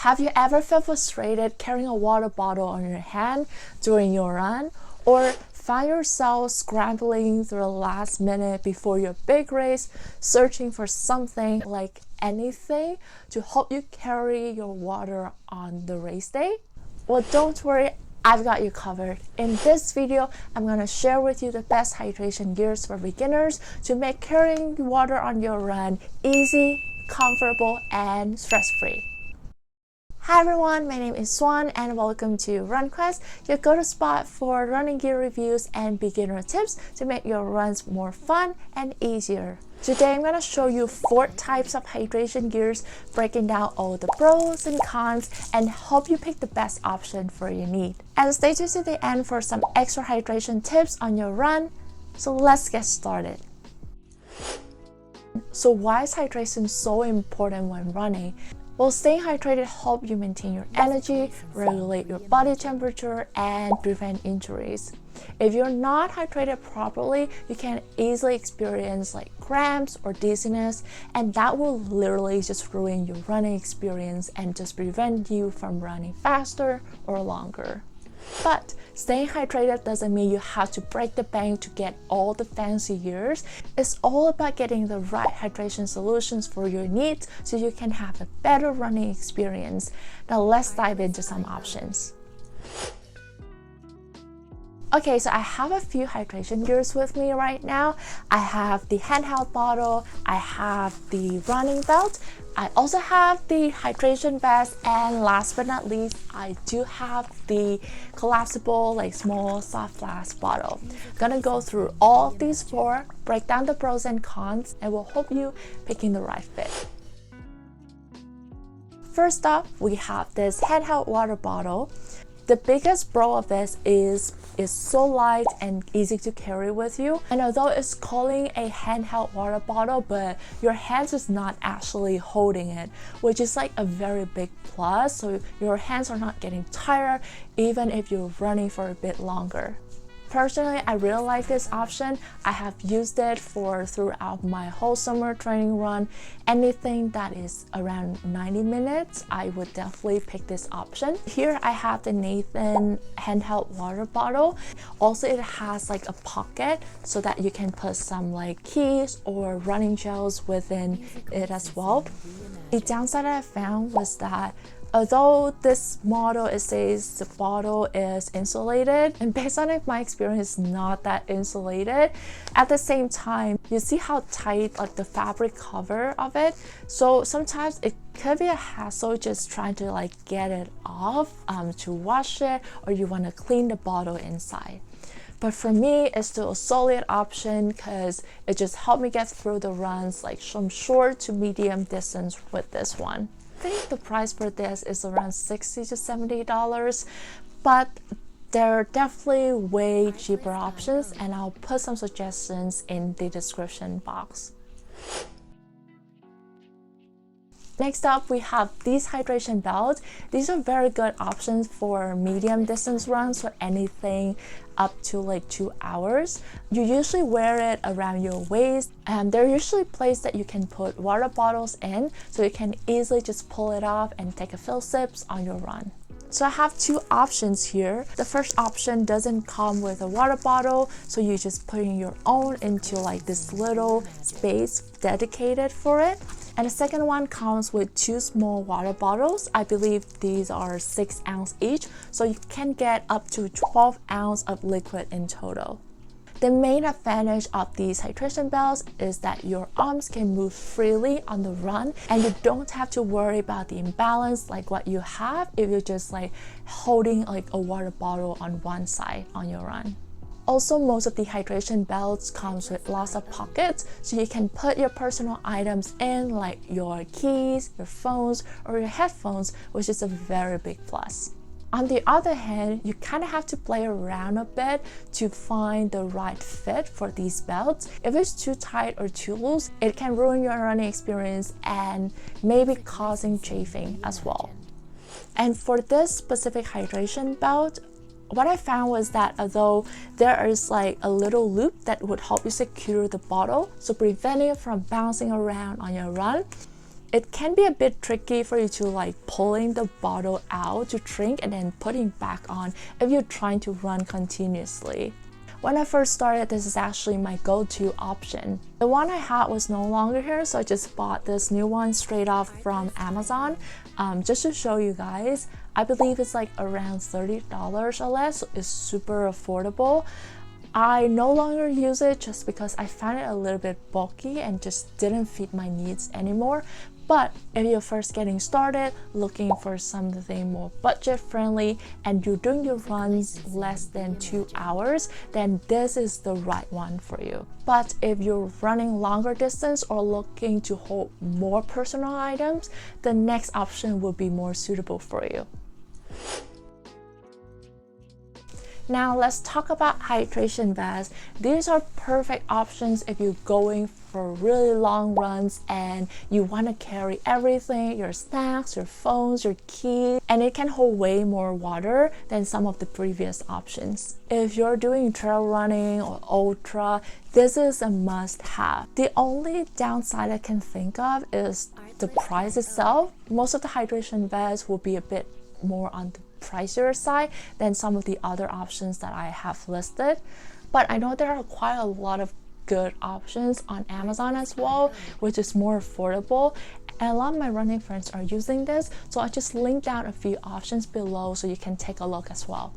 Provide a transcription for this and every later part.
Have you ever felt frustrated carrying a water bottle on your hand during your run, or find yourself scrambling through the last minute before your big race, searching for something like anything to help you carry your water on the race day? Well, don't worry, I've got you covered. In this video, I'm going to share with you the best hydration gears for beginners to make carrying water on your run easy, comfortable, and stress-free. Hi everyone, my name is Swan and welcome to RunQuest, your go-to spot for running gear reviews and beginner tips to make your runs more fun and easier. Today I'm going to show you 4 types of hydration gears, breaking down all the pros and cons and help you pick the best option for your need. And stay tuned to the end for some extra hydration tips on your run. So let's get started. So why is hydration so important when running? Well, staying hydrated helps you maintain your energy, regulate your body temperature, and prevent injuries. If you're not hydrated properly, you can easily experience like cramps or dizziness, and that will literally just ruin your running experience and just prevent you from running faster or longer. But staying hydrated doesn't mean you have to break the bank to get all the fancy gears. It's all about getting the right hydration solutions for your needs so you can have a better running experience. Now let's dive into some options. Okay, so I have a few hydration gears with me right now. I have the Handheld Bottle, I have the running belt, I also have the hydration vest, and last but not least, I do have the collapsible small soft flask bottle. Gonna go through all of these 4, break down the pros and cons, and will help you picking the right fit. First up, we have this handheld water bottle. The biggest pro of this is it's so light and easy to carry with you. And although it's calling a handheld water bottle, but your hands is not actually holding it, which is like a very big plus. So your hands are not getting tired even if you're running for a bit longer. Personally, I really like this option. I have used it throughout my whole summer training run. Anything that is around 90 minutes, I would definitely pick this option. Here I have the Nathan handheld water bottle. Also, it has like a pocket so that you can put some keys or running gels within it as well. The downside I found was that although this model, it says the bottle is insulated, and based on my experience, not that insulated. At the same time, you see how tight the fabric cover of it. So sometimes it could be a hassle just trying to get it off to wash it, or you want to clean the bottle inside. But for me, it's still a solid option because it just helped me get through the runs from short to medium distance with this one. I think the price for this is around $60 to $70, but there are definitely way cheaper options, and I'll put some suggestions in the description box. Next up, we have these hydration belts. These are very good options for medium distance runs or anything up to 2 hours. You usually wear it around your waist, and they're usually placed that you can put water bottles in, so you can easily just pull it off and take a few sips on your run. So I have 2 options here. The first option doesn't come with a water bottle, so you just put in your own into this little space dedicated for it. And the second one comes with 2 small water bottles. I believe these are 6 ounce each, so you can get up to 12 ounces of liquid in total. The main advantage of these hydration belts is that your arms can move freely on the run, and you don't have to worry about the imbalance what you have if you're just holding a water bottle on one side on your run. Also, most of the hydration belts comes with lots of pockets, so you can put your personal items in your keys, your phones, or your headphones, which is a very big plus. On the other hand, you kind of have to play around a bit to find the right fit for these belts. If it's too tight or too loose, it can ruin your running experience and maybe causing chafing as well. And for this specific hydration belt, what I found was that although there is a little loop that would help you secure the bottle, so preventing it from bouncing around on your run, it can be a bit tricky for you to like pulling the bottle out to drink and then putting back on if you're trying to run continuously. When I first started, this is actually my go-to option. The one I had was no longer here, so I just bought this new one straight off from Amazon. Just to show you guys, I believe it's like around $30 or less, so it's super affordable. I no longer use it just because I found it a little bit bulky and just didn't fit my needs anymore. But if you're first getting started, looking for something more budget friendly, and you're doing your runs less than 2 hours, then this is the right one for you. But if you're running longer distance or looking to hold more personal items, the next option will be more suitable for you. Now let's talk about hydration vests. These are perfect options if you're going for really long runs and you want to carry everything, your snacks, your phones, your keys, and it can hold way more water than some of the previous options. If you're doing trail running or ultra, this is a must-have. The only downside I can think of is the price itself. Most of the hydration vests will be a bit more on the pricier side than some of the other options that I have listed, but I know there are quite a lot of good options on Amazon as well, which is more affordable, and a lot of my running friends are using this, so I just linked down a few options below so you can take a look as well.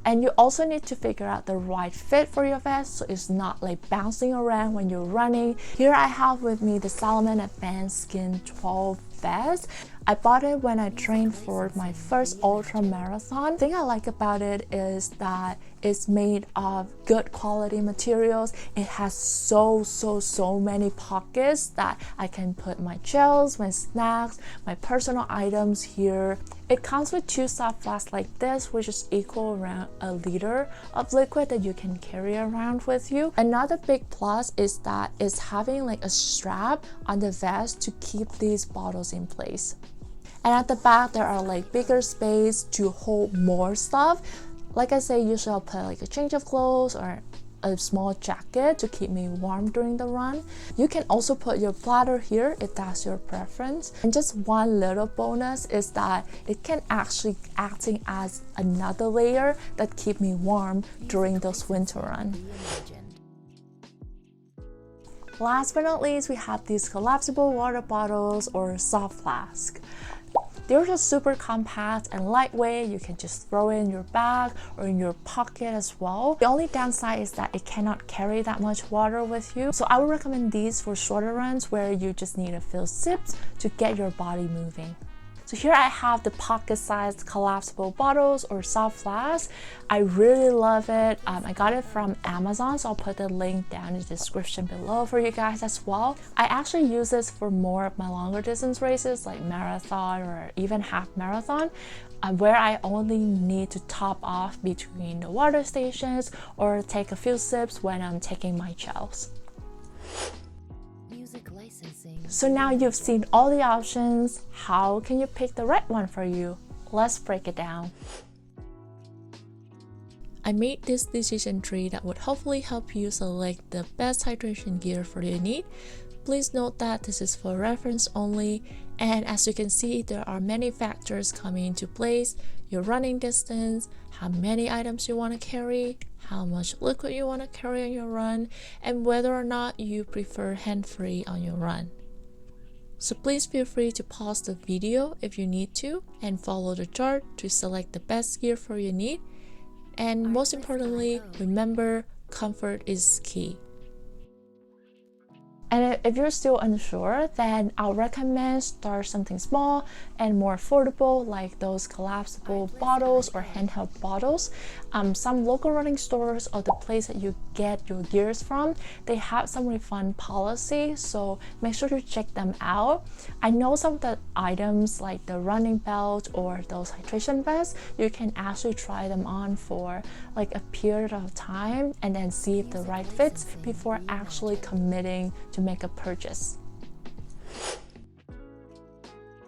And you also need to figure out the right fit for your vest so it's not like bouncing around when you're running. Here I have with me the Salomon Advanced Skin 12 vest. I bought it when I trained for my first ultra marathon. The thing I like about it is that it's made of good quality materials. It has so many pockets that I can put my gels, my snacks, my personal items here. It comes with 2 soft flasks like this, which is equal around a liter of liquid that you can carry around with you. Another big plus is that it's having like a strap on the vest to keep these bottles in place. And at the back, there are like bigger space to hold more stuff. Like I say, usually I'll put like a change of clothes or a small jacket to keep me warm during the run. You can also put your bladder here if that's your preference. And just one little bonus is that it can actually acting as another layer that keep me warm during those winter runs. Last but not least, we have these collapsible water bottles or soft flask. They're just super compact and lightweight. You can just throw it in your bag or in your pocket as well. The only downside is that it cannot carry that much water with you. So I would recommend these for shorter runs where you just need a few sips to get your body moving. So here I have the pocket-sized collapsible bottles or soft flasks. I really love it. I got it from Amazon, so I'll put the link down in the description below for you guys as well. I actually use this for more of my longer distance races like marathon or even half marathon, where I only need to top off between the water stations or take a few sips when I'm taking my gels. So now you've seen all the options. How can you pick the right one for you? Let's break it down. I made this decision tree that would hopefully help you select the best hydration gear for your need. Please note that this is for reference only, and as you can see, there are many factors coming into place: your running distance, how many items you want to carry, how much liquid you want to carry on your run, and whether or not you prefer hand-free on your run. So please feel free to pause the video if you need to and follow the chart to select the best gear for your need. And most importantly, remember, comfort is key. And if you're still unsure, then I'll recommend start something small and more affordable, like those collapsible bottles or handheld bottles. Some local running stores or the place that you get your gears from, they have some refund policy, so make sure to check them out. I know some of the items like the running belt or those hydration vests, you can actually try them on for like a period of time and then see if the right fits before actually committing to make a purchase.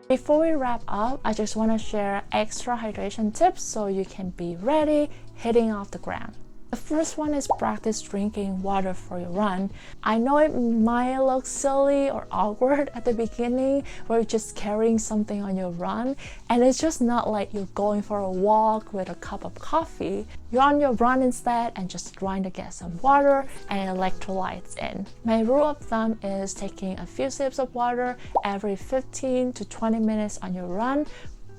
Before we wrap up, I just want to share extra hydration tips so you can be ready hitting off the ground. The first one is practice drinking water for your run. I know it might look silly or awkward at the beginning where you're just carrying something on your run, and it's just not like you're going for a walk with a cup of coffee. You're on your run instead and just trying to get some water and electrolytes in. My rule of thumb is taking a few sips of water every 15 to 20 minutes on your run,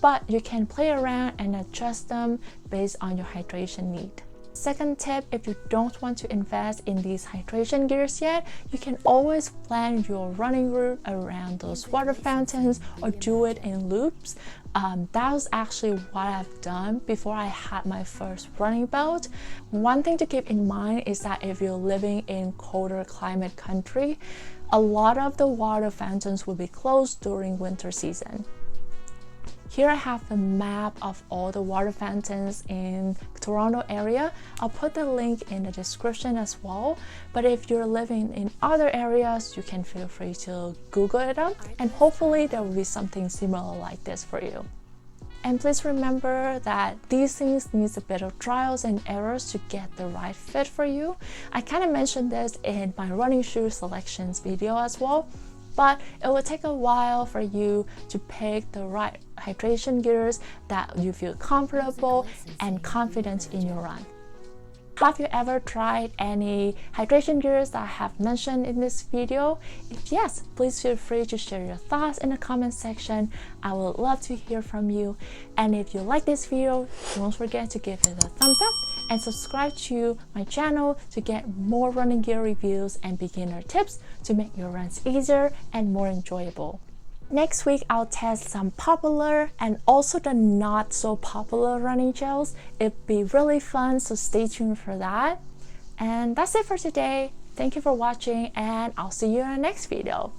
but you can play around and adjust them based on your hydration need. Second tip, if you don't want to invest in these hydration gears yet, you can always plan your running route around those water fountains or do it in loops. That was actually what I've done before I had my first running belt. One thing to keep in mind is that if you're living in colder climate country, a lot of the water fountains will be closed during winter season. Here I have a map of all the water fountains in Toronto area. I'll put the link in the description as well. But if you're living in other areas, you can feel free to Google it up, and hopefully there will be something similar like this for you. And please remember that these things need a bit of trials and errors to get the right fit for you. I kind of mentioned this in my running shoe selections video as well. But it will take a while for you to pick the right hydration gears that you feel comfortable and confident in your run. Have you ever tried any hydration gears that I have mentioned in this video? If yes, please feel free to share your thoughts in the comment section. I would love to hear from you. And if you like this video, don't forget to give it a thumbs up and subscribe to my channel to get more running gear reviews and beginner tips to make your runs easier and more enjoyable. Next week, I'll test some popular and also the not so popular running gels. It'd be really fun, so stay tuned for that. And that's it for today. Thank you for watching, and I'll see you in the next video.